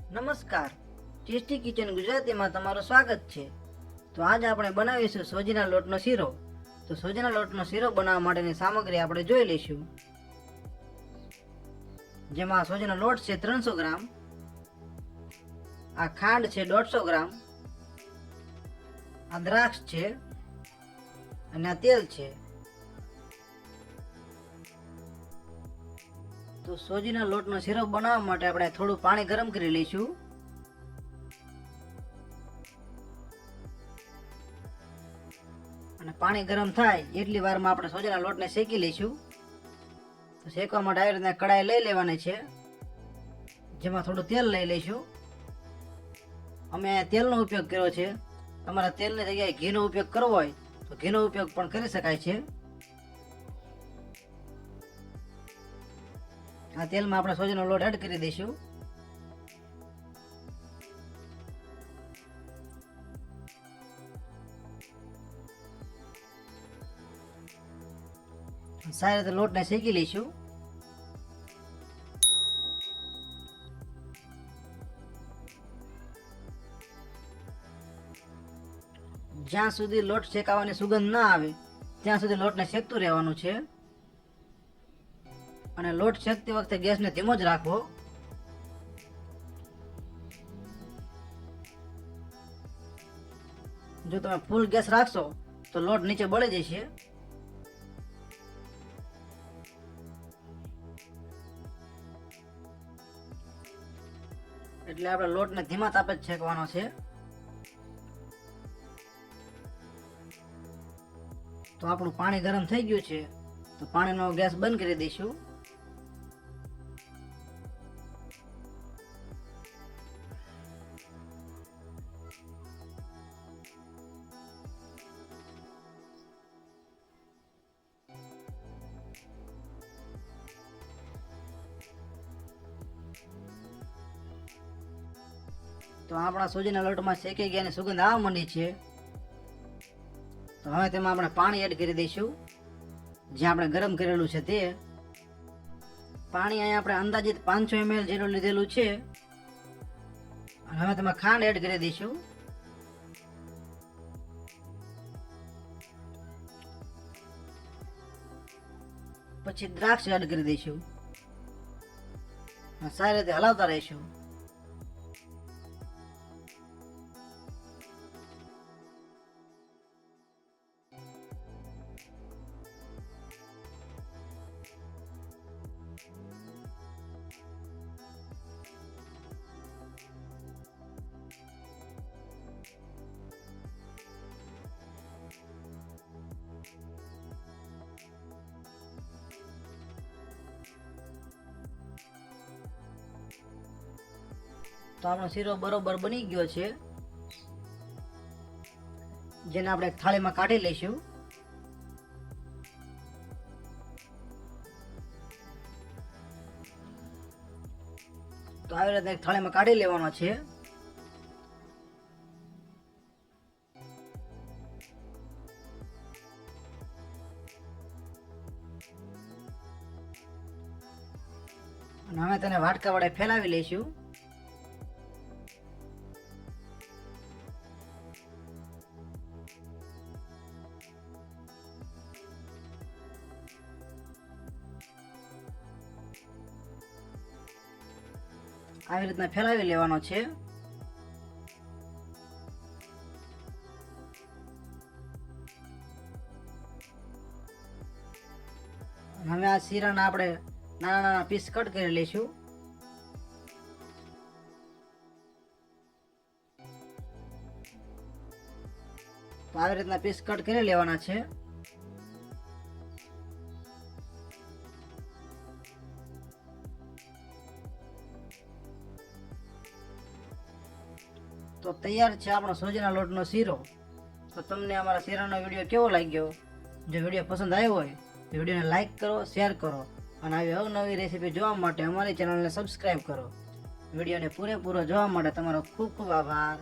નમસ્કાર, tasty kitchen ગુજરાતીમાં તમારું સ્વાગત છે। તો આજ આપણે બનાવીશું સોજીના લોટનો શીરો। તો સોજીના લોટનો શીરો બનાવવા માટેની સામગ્રી આપણે જોઈ લઈશું। જેમાં સોજીનો લોટ છે 300 ગ્રામ, આ ખાંડ છે 150 ગ્રામ, આ દ્રાક્ષ છે અને આ તેલ છે। તો સોજીના લોટનો શીરો બનાવવા માટે આપણે થોડું પાણી ગરમ કરી લઈશું। અને પાણી ગરમ થાય એટલી વારમાં આપણે સોજીના લોટને શેકી લઈશું। તો શેકવા માટે આવી રીતના કડાઈ લઈ લેવાની છે, જેમાં થોડું તેલ લઈ લઈશું। અમે તેલનો ઉપયોગ કર્યો છે, તમારા તેલની જગ્યાએ ઘીનો ઉપયોગ કરવો હોય તો ઘીનો ઉપયોગ પણ કરી શકાય છે। આ તેલમાં આપણે સોજીનો લોટ એડ કરી દઈશું। સારી રીતે લોટને શેકી લઈશું। જ્યાં સુધી લોટ શેકાવાની સુગંધ ના આવે ત્યાં સુધી લોટને શેકતું રહેવાનું છે। અને લોટ શેકતી વખતે ગેસને ધીમો જ રાખવો। જો તમે ફૂલ ગેસ રાખશો તો લોટ નીચે બળી જશે। એટલે આપણે લોટને ધીમા તાપે જ શેકવાનો છે। તો આપણું પાણી ગરમ થઈ ગયું છે, તો પાણીનો ગેસ બંધ કરી દઈશું। તો આપણા સોજીના લોટમાં શેકાઈ ગયાની સુગંધ આવવા માંડી છે। તો હવે તેમાં આપણે પાણી એડ કરી દઈશું, જે આપણે ગરમ કરેલું છે તે પાણી। અહીંયા આપણે અંદાજિત 500 ml જેટલું લીધેલું છે। અને હવે તેમાં ખાંડ એડ કરી દઈશું। પછી દ્રાક્ષ એડ કરી દઈશું, સારી રીતે હલાવતા રહીશું। તો આપણો શીરો બરોબર બની ગયો છે, જેને આપણે એક થાળીમાં કાઢી લઈશું। તો આવી રીતે એક થાળીમાં કાઢી લેવાનો છે। અને હવે તેને વાટકા વડે ફેલાવી લઈશું। આવી રીતના ફેલાવી લેવાનો છે। હવે આ શીરાના આપણે નાના નાના પીસ કટ કરી લઈશું। તો આવી રીતના પીસ કટ કરી લેવાના છે। તો તૈયાર છે આપણો સોજીના લોટનો શીરો। તો તમને અમારા શીરાનો વિડીયો કેવો લાગ્યો? જો વિડીયો પસંદ આવ્યો હોય તો વિડીયોને લાઈક કરો, શેર કરો અને આવી અવનવી રેસીપી જોવા માટે અમારી ચેનલને સબસ્ક્રાઈબ કરો। વિડીયોને પૂરેપૂરો જોવા માટે તમારો ખૂબ ખૂબ આભાર।